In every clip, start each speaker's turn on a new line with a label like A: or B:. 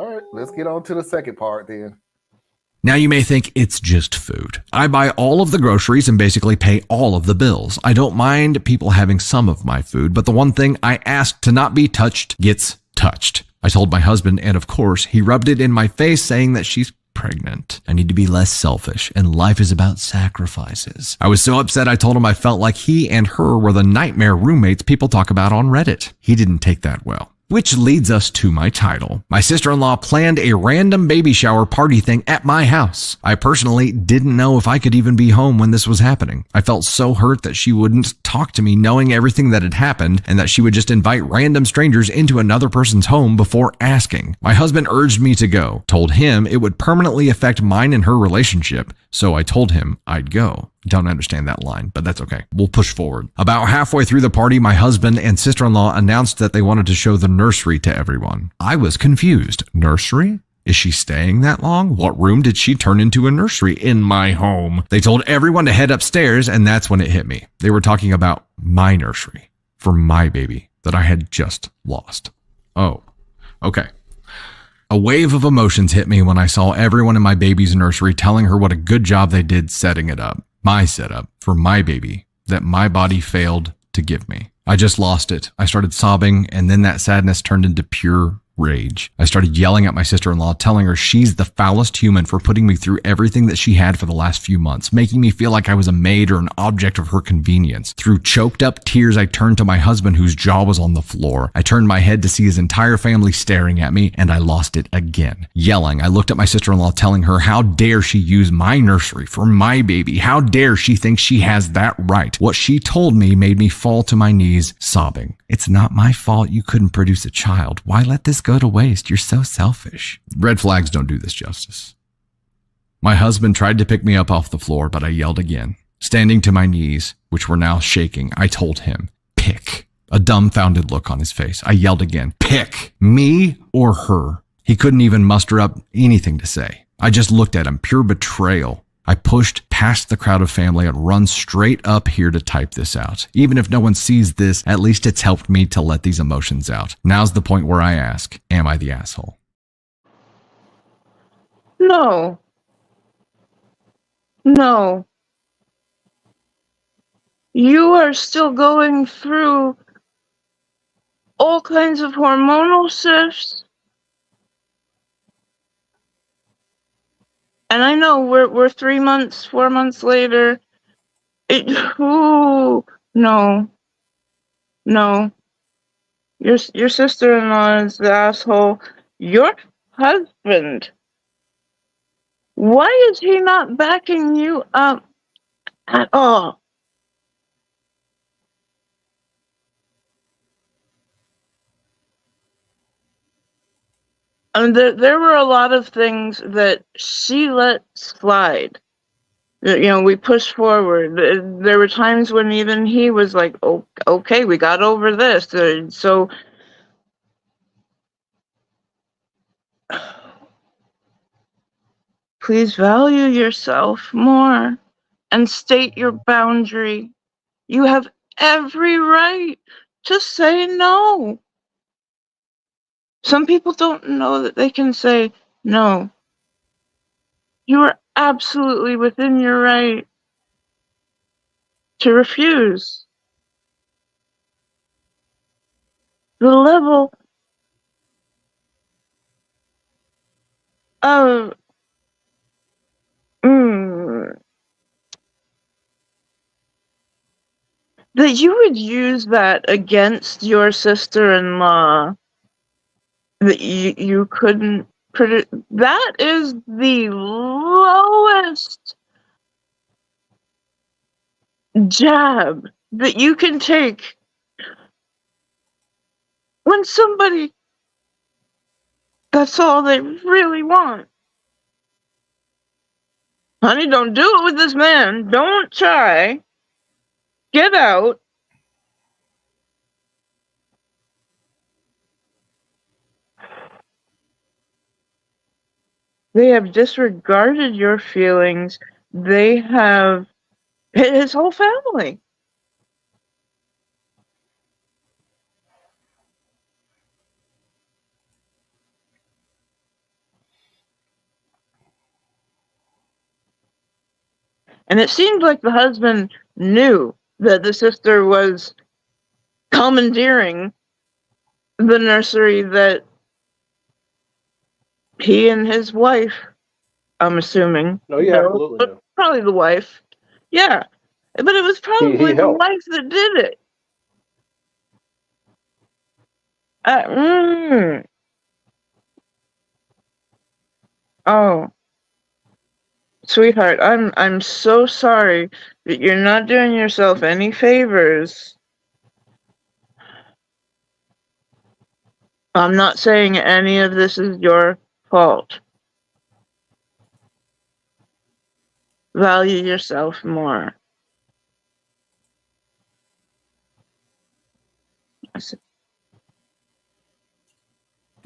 A: All right, let's get on to the second part then.
B: Now you may think it's just food. I buy all of the groceries and basically pay all of the bills. I don't mind people having some of my food, but the one thing I ask to not be touched gets touched. I told my husband, and of course, he rubbed it in my face saying that she's pregnant. I need to be less selfish, and life is about sacrifices. I was so upset I told him I felt like he and her were the nightmare roommates people talk about on Reddit. He didn't take that well. Which leads us to my title. My sister-in-law planned a random baby shower party thing at my house. I personally didn't know if I could even be home when this was happening. I felt so hurt that she wouldn't talk to me knowing everything that had happened and that she would just invite random strangers into another person's home before asking. My husband urged me to go, told him it would permanently affect mine and her relationship, so I told him I'd go. Don't understand that line, but that's okay. We'll push forward. About halfway through the party, my husband and sister-in-law announced that they wanted to show the nursery to everyone. I was confused. Nursery? Is she staying that long? What room did she turn into a nursery in my home? They told everyone to head upstairs, and that's when it hit me. They were talking about my nursery for my baby that I had just lost. Oh, okay. A wave of emotions hit me when I saw everyone in my baby's nursery telling her what a good job they did setting it up. My setup for my baby that my body failed to give me. I just lost it. I started sobbing, and then that sadness turned into pure rage. I started yelling at my sister-in-law, telling her she's the foulest human for putting me through everything that she had for the last few months, making me feel like I was a maid or an object of her convenience. Through choked up tears, I turned to my husband, whose jaw was on the floor. I turned my head to see his entire family staring at me, and I lost it again. Yelling, I looked at my sister-in-law, telling her how dare she use my nursery for my baby? How dare she think she has that right? What she told me made me fall to my knees, sobbing. It's not my fault you couldn't produce a child. Why let this go to waste? You're so selfish. Red flags don't do this justice. My husband tried to pick me up off the floor, but I yelled again. Standing to my knees, which were now shaking, I told him, pick. A dumbfounded look on his face. I yelled again, pick. Me or her? He couldn't even muster up anything to say. I just looked at him, pure betrayal. I pushed past the crowd of family and run straight up here to type this out. Even if no one sees this, at least it's helped me to let these emotions out. Now's the point where I ask, am I the asshole?
C: No. No. You are still going through all kinds of hormonal shifts. And I know we're 3 months, 4 months later. No. Your sister-in-law is the asshole. Your husband. Why is he not backing you up at all? I mean, there were a lot of things that she let slide. We pushed forward. There were times when even he was like, oh, okay, we got over this. So please value yourself more and state your boundary. You have every right to say no. Some people don't know that they can say no. You are absolutely within your right to refuse. The level of that you would use that against your sister-in-law, that you couldn't produce, that is the lowest jab that you can take when somebody, that's all they really want. Honey, don't do it with this man. Don't try. Get out. They have disregarded your feelings. They have his whole family. And it seemed like the husband knew that the sister was commandeering the nursery that he and his wife, I'm assuming,
D: No, he absolutely
C: but
D: knew.
C: probably the wife. Yeah. But it was
D: He
C: probably the
D: helped.
C: wife that did it. Uh, mm. Oh, sweetheart, I'm so sorry that you're not doing yourself any favors. I'm not saying any of this is your fault. Value yourself more.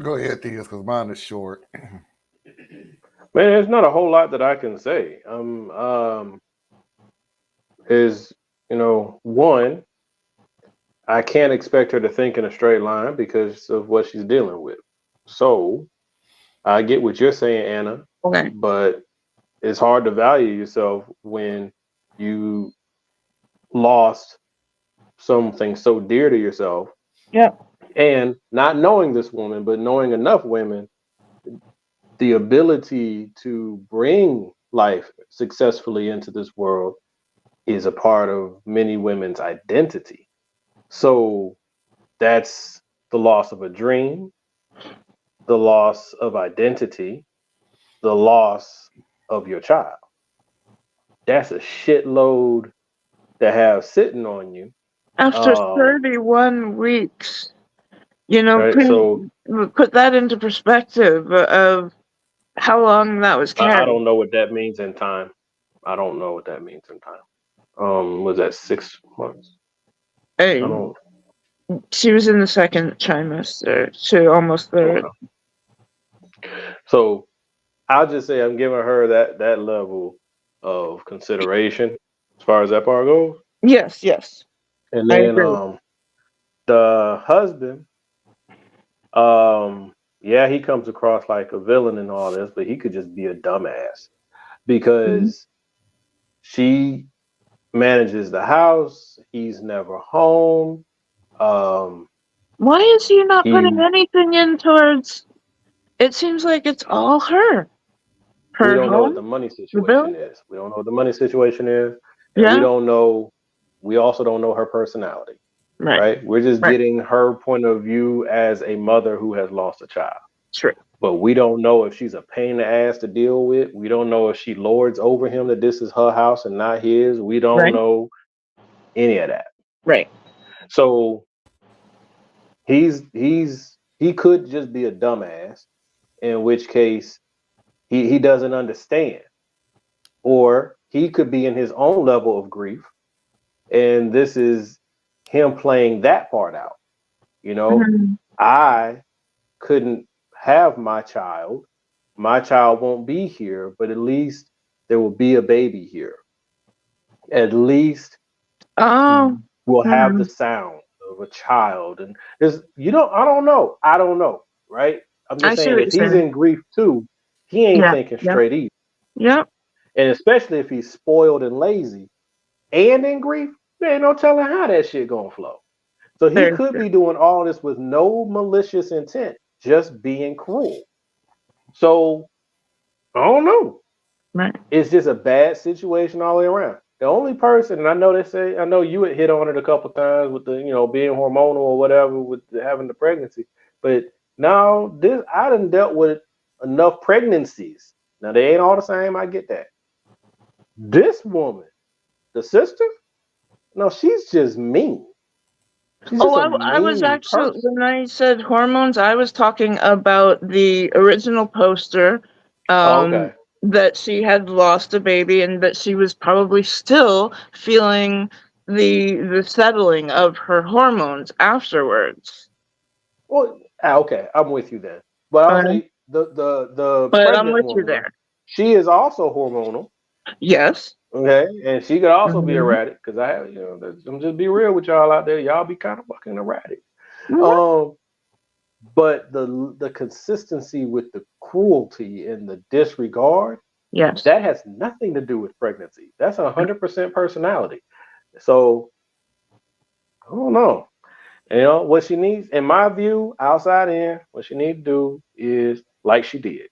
A: Go ahead, Theus, because mine is short.
D: Man, there's not a whole lot that I can say. Is one, I can't expect her to think in a straight line because of what she's dealing with. So I get what you're saying, Anna,
C: Okay.
D: but it's hard to value yourself when you lost something so dear to yourself.
C: Yep.
D: And not knowing this woman, but knowing enough women, the ability to bring life successfully into this world is a part of many women's identity. So that's the loss of a dream, the loss of identity, the loss of your child. That's a shitload to have sitting on you.
C: After 31 weeks,
D: Right. So
C: put that into perspective of how long that was
D: I
C: carried.
D: don't know what that means in time. I don't know what that means in time. Was that 6 months? I
C: Hey,
D: don't.
C: she was in the second trimester to almost third.
D: Okay. So I'll just say I'm giving her that level of consideration as far as that part goes.
C: Yes, yes,
D: And
C: I
D: then
C: agree.
D: the husband, yeah, he comes across like a villain and all this, but he could just be a dumbass
C: Mhm.
D: because she manages the house. He's never home. Um,
C: Why is he not putting
D: he
C: anything in towards? It seems like it's all her.
D: we
C: Her
D: don't know what the
C: home,
D: money
C: the
D: situation
C: bill.
D: is. We don't know what the money situation is, and we
C: Yeah,
D: don't know. We also don't know her personality.
C: right,
D: Right? We're just
C: right,
D: getting her point of view as a mother who has lost a child.
C: true,
D: But we don't know if she's a pain in the ass to deal with. We don't know if she lords over him that this is her house and not his. We don't
C: right,
D: know any of that.
C: right.
D: So he could just be a dumbass, in which case he doesn't understand. Or he could be in his own level of grief, and this is him playing that part out. You know,
C: Mhm.
D: I couldn't have my child. My child won't be here, but at least there will be a baby here. At least
C: Oh,
D: we'll have the
C: hmm.
D: sound of a child. And there's, I don't know. I don't know. Right. I'm
C: I
D: just
C: see
D: saying,
C: what
D: if
C: you're
D: he's
C: saying.
D: in grief too, he ain't
C: Yeah,
D: thinking
C: yep,
D: straight either.
C: yep.
D: And especially if he's spoiled and lazy and in grief, there ain't no telling how that shit gonna flow. So he
C: There's
D: could be doing all this with no malicious intent, just being cruel. So I don't know.
C: right.
D: It's just a bad situation all the way around. The only person, and I know they say, I know you had hit on it a couple times with the, being hormonal or whatever with having the pregnancy. But now this, I done dealt with enough pregnancies. Now they ain't all the same. I get that. This woman, the sister, no, she's just mean. She's
C: Oh,
D: just a
C: I was
D: mean
C: actually,
D: person.
C: when I said hormones, I was talking about the original poster,
D: Oh,
C: um,
D: okay.
C: that she had lost a baby and that she was probably still feeling the settling of her hormones afterwards.
D: Well, okay, I'm with you then. But I'll
C: Uh,
D: say the
C: but I'm
D: pregnant
C: with you
D: woman,
C: there.
D: she is also hormonal.
C: Yes.
D: Okay, and she could also be
C: Hmm.
D: erratic because I have, I'm just be real with y'all out there. Y'all be kind of fucking erratic.
C: Hmm.
D: Um, but the consistency with the cruelty and the disregard,
C: Yes.
D: That has nothing to do with pregnancy. That's 100% personality. So I don't know. You know what she needs, in my view, outside in, what she needs to do is like she did.